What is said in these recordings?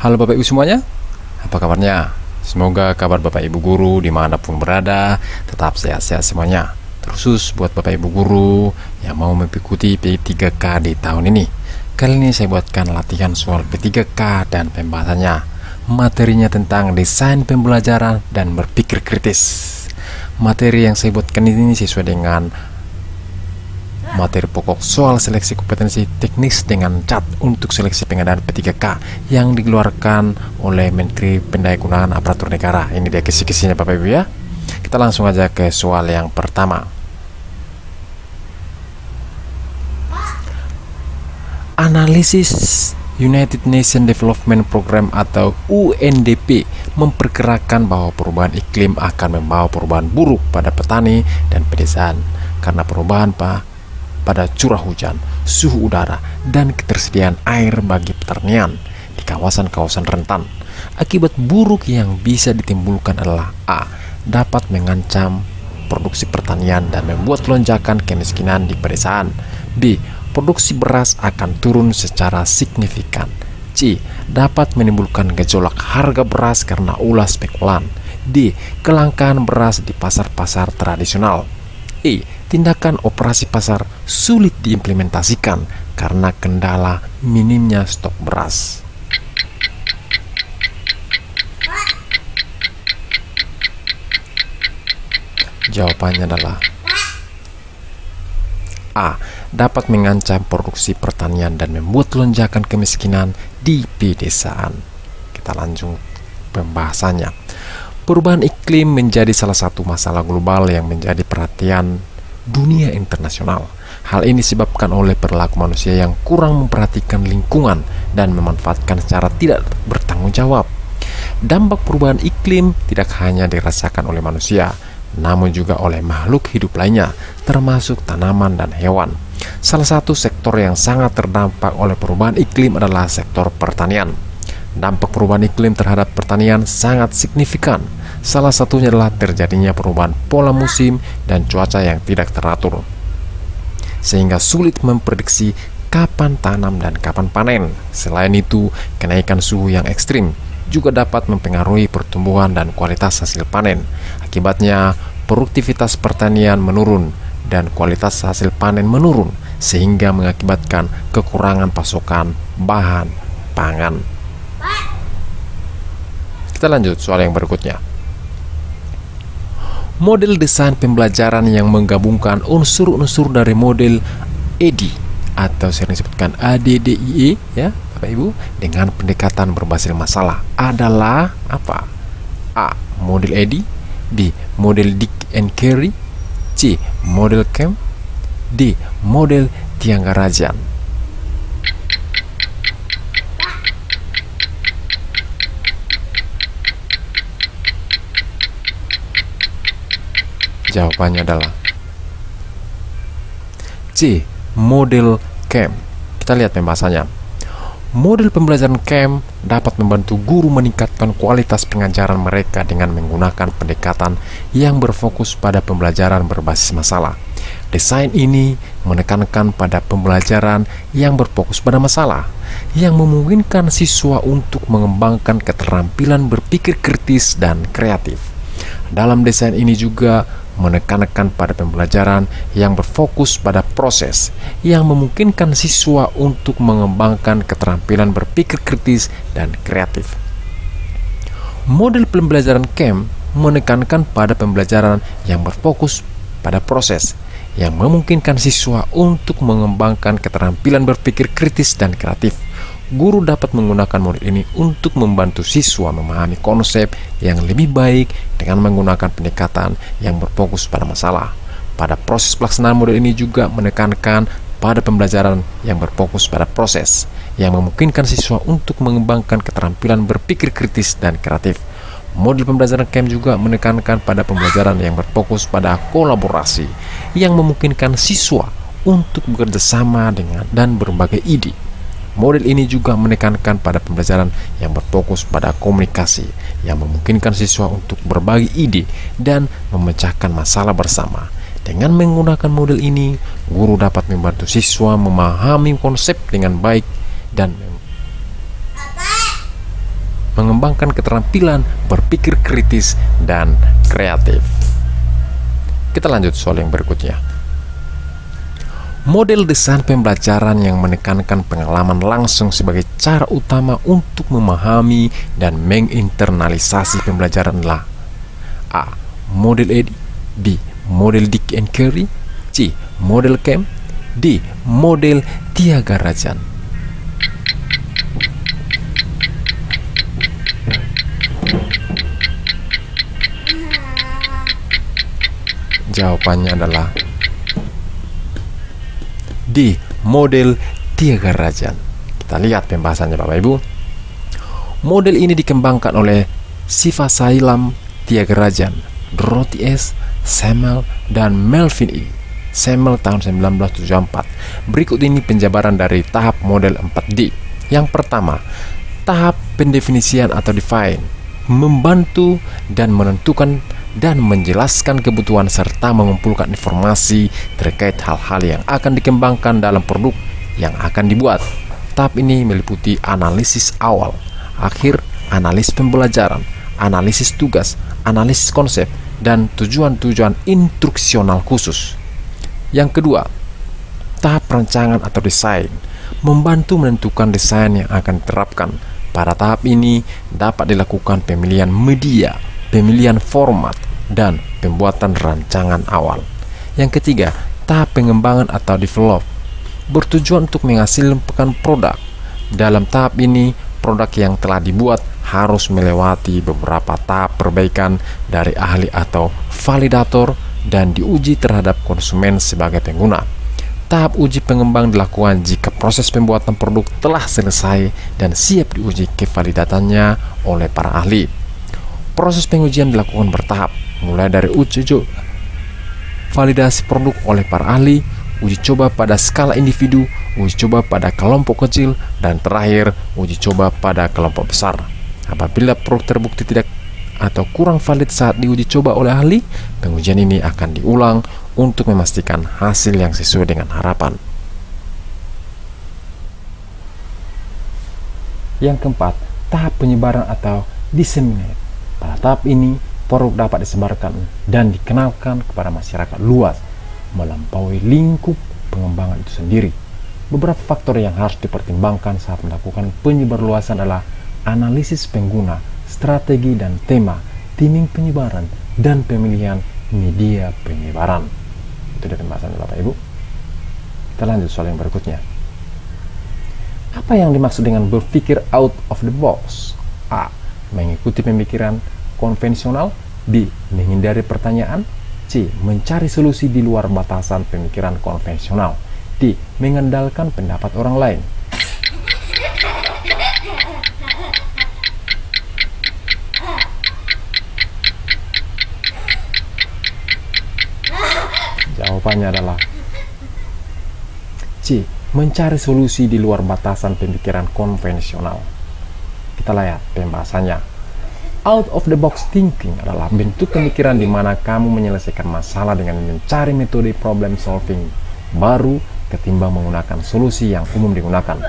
Halo Bapak Ibu semuanya, apa kabarnya? Semoga kabar Bapak Ibu guru dimanapun berada tetap sehat-sehat semuanya. Terkhusus buat Bapak Ibu guru yang mau mengikuti P3K di tahun ini. Kali ini saya buatkan latihan soal P3K dan pembahasannya. Materinya tentang desain pembelajaran dan berpikir kritis. Materi yang saya buatkan ini sesuai dengan materi pokok soal seleksi kompetensi teknis dengan cat untuk seleksi pengadaan P3K yang dikeluarkan oleh Menteri Pendayaan Aparatur Negara. Ini dia kisi-kisinya Bapak Ibu ya. Kita langsung aja ke soal yang pertama. Analisis United Nations Development Program atau UNDP memperkirakan bahwa perubahan iklim akan membawa perubahan buruk pada petani dan pedesaan karena perubahan pada curah hujan, suhu udara, dan ketersediaan air bagi pertanian di kawasan-kawasan rentan. Akibat buruk yang bisa ditimbulkan adalah A. Dapat mengancam produksi pertanian dan membuat lonjakan kemiskinan di pedesaan. B. Produksi beras akan turun secara signifikan. C. Dapat menimbulkan gejolak harga beras karena ulah spekulan. D. Kelangkaan beras di pasar-pasar tradisional. E. Tindakan operasi pasar sulit diimplementasikan karena kendala minimnya stok beras. Jawabannya adalah A. Dapat mengancam produksi pertanian dan membuat lonjakan kemiskinan di pedesaan. Kita lanjut pembahasannya. Perubahan iklim menjadi salah satu masalah global yang menjadi perhatian dunia internasional. Hal ini disebabkan oleh perilaku manusia yang kurang memperhatikan lingkungan dan memanfaatkan secara tidak bertanggung jawab. Dampak perubahan iklim tidak hanya dirasakan oleh manusia, namun juga oleh makhluk hidup lainnya, termasuk tanaman dan hewan. Salah satu sektor yang sangat terdampak oleh perubahan iklim adalah sektor pertanian. Dampak perubahan iklim terhadap pertanian sangat signifikan. Salah satunya adalah terjadinya perubahan pola musim dan cuaca yang tidak teratur, sehingga sulit memprediksi kapan tanam dan kapan panen. Selain itu, kenaikan suhu yang ekstrim juga dapat mempengaruhi pertumbuhan dan kualitas hasil panen. Akibatnya, produktivitas pertanian menurun dan kualitas hasil panen menurun, sehingga mengakibatkan kekurangan pasokan bahan pangan. Kita lanjut soal yang berikutnya. Model desain pembelajaran yang menggabungkan unsur-unsur dari model EDI atau sering disebutkan ADDIE ya Bapak Ibu dengan pendekatan berbasis masalah adalah apa? A. Model EDI. B. Model Dick and Carey. C. Model Kemp. D. Model Tyagarajan. Jawabannya adalah C. Model Kemp. Kita lihat pembahasannya. Model pembelajaran Kemp dapat membantu guru meningkatkan kualitas pengajaran mereka dengan menggunakan pendekatan yang berfokus pada pembelajaran berbasis masalah. Desain ini menekankan pada pembelajaran yang berfokus pada masalah, yang memungkinkan siswa untuk mengembangkan keterampilan berpikir kritis dan kreatif. Dalam desain ini juga menekankan pada pembelajaran yang berfokus pada proses, yang memungkinkan siswa untuk mengembangkan keterampilan berpikir kritis dan kreatif. Model pembelajaran Kemp menekankan pada pembelajaran yang berfokus pada proses, yang memungkinkan siswa untuk mengembangkan keterampilan berpikir kritis dan kreatif. Guru dapat menggunakan model ini untuk membantu siswa memahami konsep yang lebih baik dengan menggunakan pendekatan yang berfokus pada masalah. Pada proses pelaksanaan model ini juga menekankan pada pembelajaran yang berfokus pada proses, yang memungkinkan siswa untuk mengembangkan keterampilan berpikir kritis dan kreatif. Model pembelajaran Kemp juga menekankan pada pembelajaran yang berfokus pada kolaborasi, yang memungkinkan siswa untuk bekerja sama dan berbagai ide. Model ini juga menekankan pada pembelajaran yang berfokus pada komunikasi, yang memungkinkan siswa untuk berbagi ide dan memecahkan masalah bersama. Dengan menggunakan model ini, guru dapat membantu siswa memahami konsep dengan baik dan mengembangkan keterampilan berpikir kritis dan kreatif. Kita lanjut soal yang berikutnya. Model desain pembelajaran yang menekankan pengalaman langsung sebagai cara utama untuk memahami dan menginternalisasi pembelajaran adalah A. Model EDI, B. Model Dick and Curry, C. Model Camp, D. Model Tyagarajan. Jawabannya adalah D. Model Tyagarajan. Kita lihat pembahasannya Bapak Ibu. Model ini dikembangkan oleh Sivasailam Tyagarajan, Dorothy S. Samuel, dan Melvin E. Samuel tahun 1974. Berikut ini penjabaran dari tahap model 4D. Yang pertama, tahap pendefinisian atau define, membantu dan menentukan dan menjelaskan kebutuhan serta mengumpulkan informasi terkait hal-hal yang akan dikembangkan dalam produk yang akan dibuat. Tahap ini meliputi analisis awal, akhir, analisis pembelajaran, analisis tugas, analisis konsep, dan tujuan-tujuan instruksional khusus. Yang kedua, tahap perancangan atau desain, membantu menentukan desain yang akan diterapkan. Pada tahap ini dapat dilakukan pemilihan media, pemilihan format, dan pembuatan rancangan awal. Yang ketiga, tahap pengembangan atau develop, bertujuan untuk menghasilkan produk. Dalam tahap ini, produk yang telah dibuat harus melewati beberapa tahap perbaikan dari ahli atau validator dan diuji terhadap konsumen sebagai pengguna. Tahap uji pengembang dilakukan jika proses pembuatan produk telah selesai dan siap diuji kevalidatannya oleh para ahli. Proses pengujian dilakukan bertahap, mulai dari uji coba validasi produk oleh para ahli, uji coba pada skala individu, uji coba pada kelompok kecil, dan terakhir uji coba pada kelompok besar. Apabila produk terbukti tidak atau kurang valid saat diuji coba oleh ahli, pengujian ini akan diulang untuk memastikan hasil yang sesuai dengan harapan. Yang keempat, tahap penyebaran atau disseminate. Pada tahap ini, produk dapat disebarkan dan dikenalkan kepada masyarakat luas melampaui lingkup pengembangan itu sendiri. Beberapa faktor yang harus dipertimbangkan saat melakukan penyebarluasan adalah analisis pengguna, strategi dan tema, timing penyebaran, dan pemilihan media penyebaran. Itu dari pembahasan Bapak Ibu. Kita lanjut soal yang berikutnya. Apa yang dimaksud dengan berpikir out of the box? A. Mengikuti pemikiran konvensional. B. Menghindari pertanyaan. C. Mencari solusi di luar batasan pemikiran konvensional. D. Mengandalkan pendapat orang lain. Jawabannya adalah C. Mencari solusi di luar batasan pemikiran konvensional. Kita lihat pembahasannya. Out of the box thinking adalah bentuk pemikiran di mana kamu menyelesaikan masalah dengan mencari metode problem solving baru ketimbang menggunakan solusi yang umum digunakan.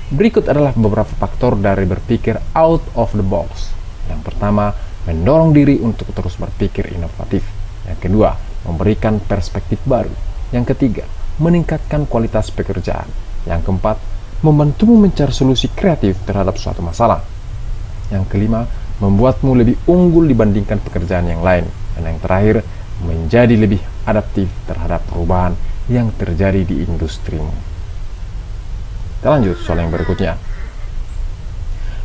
Berikut adalah beberapa faktor dari berpikir out of the box. Yang pertama, mendorong diri untuk terus berpikir inovatif. Yang kedua, memberikan perspektif baru. Yang ketiga, meningkatkan kualitas pekerjaan. Yang keempat, membantumu mencari solusi kreatif terhadap suatu masalah. Yang kelima, membuatmu lebih unggul dibandingkan pekerjaan yang lain. Dan yang terakhir, menjadi lebih adaptif terhadap perubahan yang terjadi di industrimu. Kita lanjut soal yang berikutnya.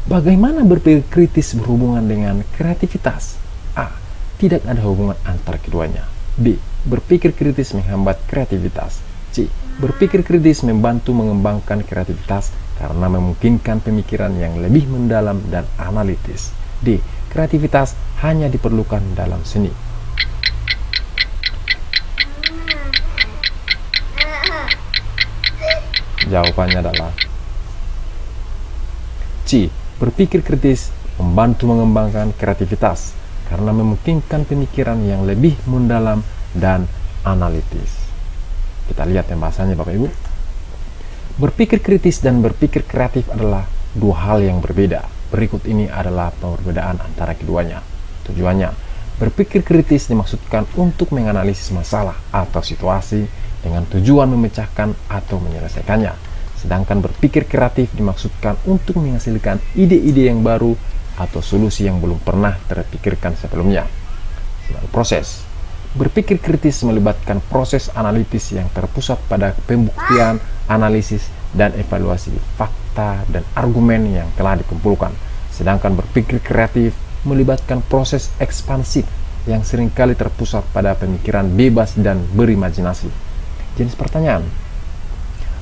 Bagaimana berpikir kritis berhubungan dengan kreativitas? A. Tidak ada hubungan antar keduanya. B. Berpikir kritis menghambat kreativitas. C. Berpikir kritis membantu mengembangkan kreativitas karena memungkinkan pemikiran yang lebih mendalam dan analitis. D. Kreativitas hanya diperlukan dalam seni. Jawabannya adalah C. Berpikir kritis membantu mengembangkan kreativitas karena memungkinkan pemikiran yang lebih mendalam dan analitis. Kita lihat pembahasannya Bapak Ibu. Berpikir kritis dan berpikir kreatif adalah dua hal yang berbeda. Berikut ini adalah perbedaan antara keduanya. Tujuannya, berpikir kritis dimaksudkan untuk menganalisis masalah atau situasi dengan tujuan memecahkan atau menyelesaikannya. Sedangkan berpikir kreatif dimaksudkan untuk menghasilkan ide-ide yang baru atau solusi yang belum pernah terpikirkan sebelumnya. Proses berpikir kritis melibatkan proses analitis yang terpusat pada pembuktian, analisis, dan evaluasi fakta dan argumen yang telah dikumpulkan. Sedangkan berpikir kreatif melibatkan proses ekspansif yang seringkali terpusat pada pemikiran bebas dan berimajinasi. Jenis pertanyaan.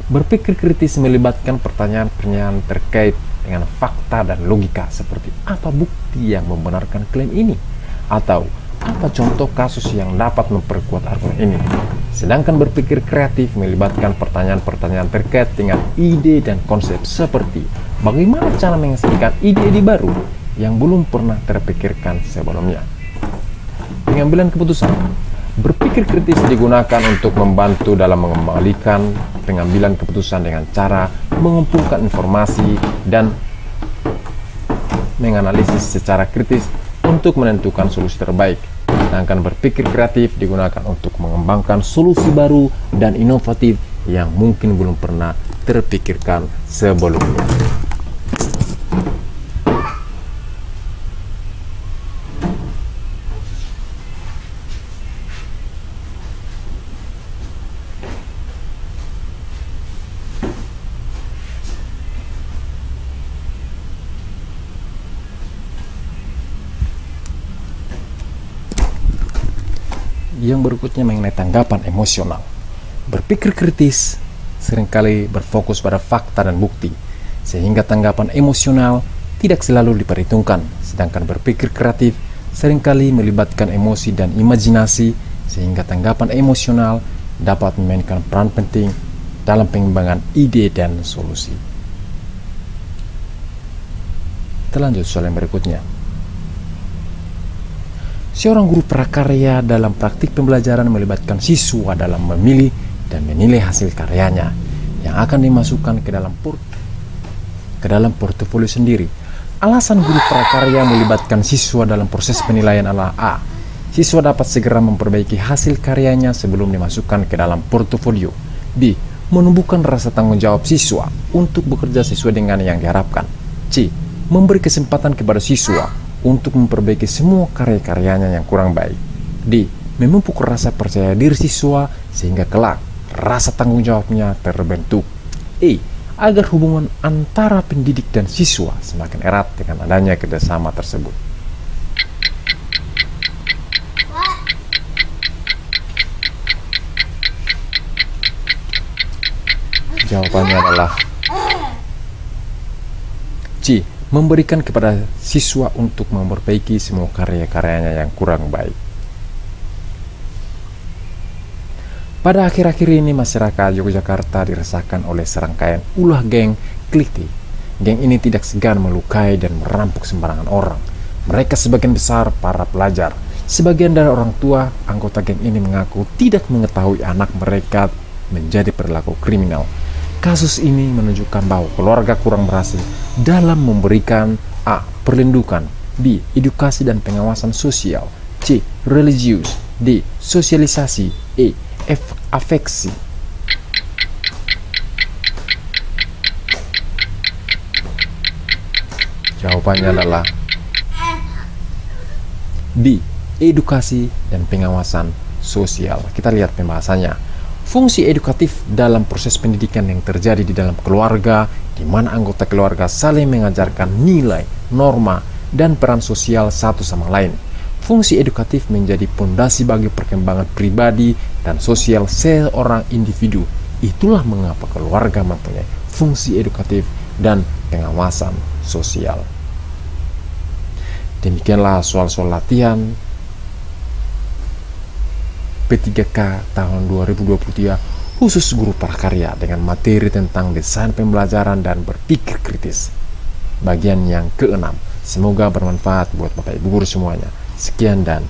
Berpikir kritis melibatkan pertanyaan-pertanyaan terkait dengan fakta dan logika, seperti apa bukti yang membenarkan klaim ini, atau apa contoh kasus yang dapat memperkuat argumen ini. Sedangkan berpikir kreatif melibatkan pertanyaan-pertanyaan terkait dengan ide dan konsep, seperti bagaimana cara menghasilkan ide-ide baru yang belum pernah terpikirkan sebelumnya. Pengambilan keputusan. Berpikir kritis digunakan untuk membantu dalam mengembalikan pengambilan keputusan dengan cara mengumpulkan informasi dan menganalisis secara kritis untuk menentukan solusi terbaik. Sedangkan berpikir kreatif digunakan untuk mengembangkan solusi baru dan inovatif yang mungkin belum pernah terpikirkan sebelumnya. Yang berikutnya mengenai tanggapan emosional. Berpikir kritis seringkali berfokus pada fakta dan bukti, sehingga tanggapan emosional tidak selalu diperhitungkan. Sedangkan berpikir kreatif seringkali melibatkan emosi dan imajinasi, sehingga tanggapan emosional dapat memainkan peran penting dalam pengembangan ide dan solusi. Kita lanjut soal yang berikutnya. Seorang guru prakarya dalam praktik pembelajaran melibatkan siswa dalam memilih dan menilai hasil karyanya yang akan dimasukkan ke dalam portofolio sendiri. Alasan guru prakarya melibatkan siswa dalam proses penilaian adalah A. Siswa dapat segera memperbaiki hasil karyanya sebelum dimasukkan ke dalam portofolio. B. Menumbuhkan rasa tanggung jawab siswa untuk bekerja sesuai dengan yang diharapkan. C. Memberi kesempatan kepada siswa untuk memperbaiki semua karya-karyanya yang kurang baik. D. Memupuk rasa percaya diri siswa sehingga kelak rasa tanggung jawabnya terbentuk. E. Agar hubungan antara pendidik dan siswa semakin erat dengan adanya kerjasama tersebut. Jawabannya adalah C. Memberikan kepada siswa untuk memperbaiki semua karya-karyanya yang kurang baik. Pada akhir-akhir ini masyarakat Yogyakarta dirasakan oleh serangkaian ulah geng Kliti. Geng ini tidak segan melukai dan merampok sembarangan orang. Mereka sebagian besar para pelajar. Sebagian dari orang tua anggota geng ini mengaku tidak mengetahui anak mereka menjadi perilaku kriminal. Kasus ini menunjukkan bahwa keluarga kurang berhasil dalam memberikan A. Perlindungan, B. Edukasi dan pengawasan sosial, C. Religius, D. Sosialisasi, E. Afeksi. Jawabannya adalah B. Edukasi dan pengawasan sosial. Kita lihat pembahasannya. Fungsi edukatif dalam proses pendidikan yang terjadi di dalam keluarga, di mana anggota keluarga saling mengajarkan nilai, norma, dan peran sosial satu sama lain. Fungsi edukatif menjadi pondasi bagi perkembangan pribadi dan sosial seorang individu. Itulah mengapa keluarga mempunyai fungsi edukatif dan pengawasan sosial. Demikianlah soal-soal latihan P3K tahun 2023 khusus guru prakarya dengan materi tentang desain pembelajaran dan berpikir kritis. Bagian yang ke-6. Semoga bermanfaat buat Bapak Ibu guru semuanya. Sekian dan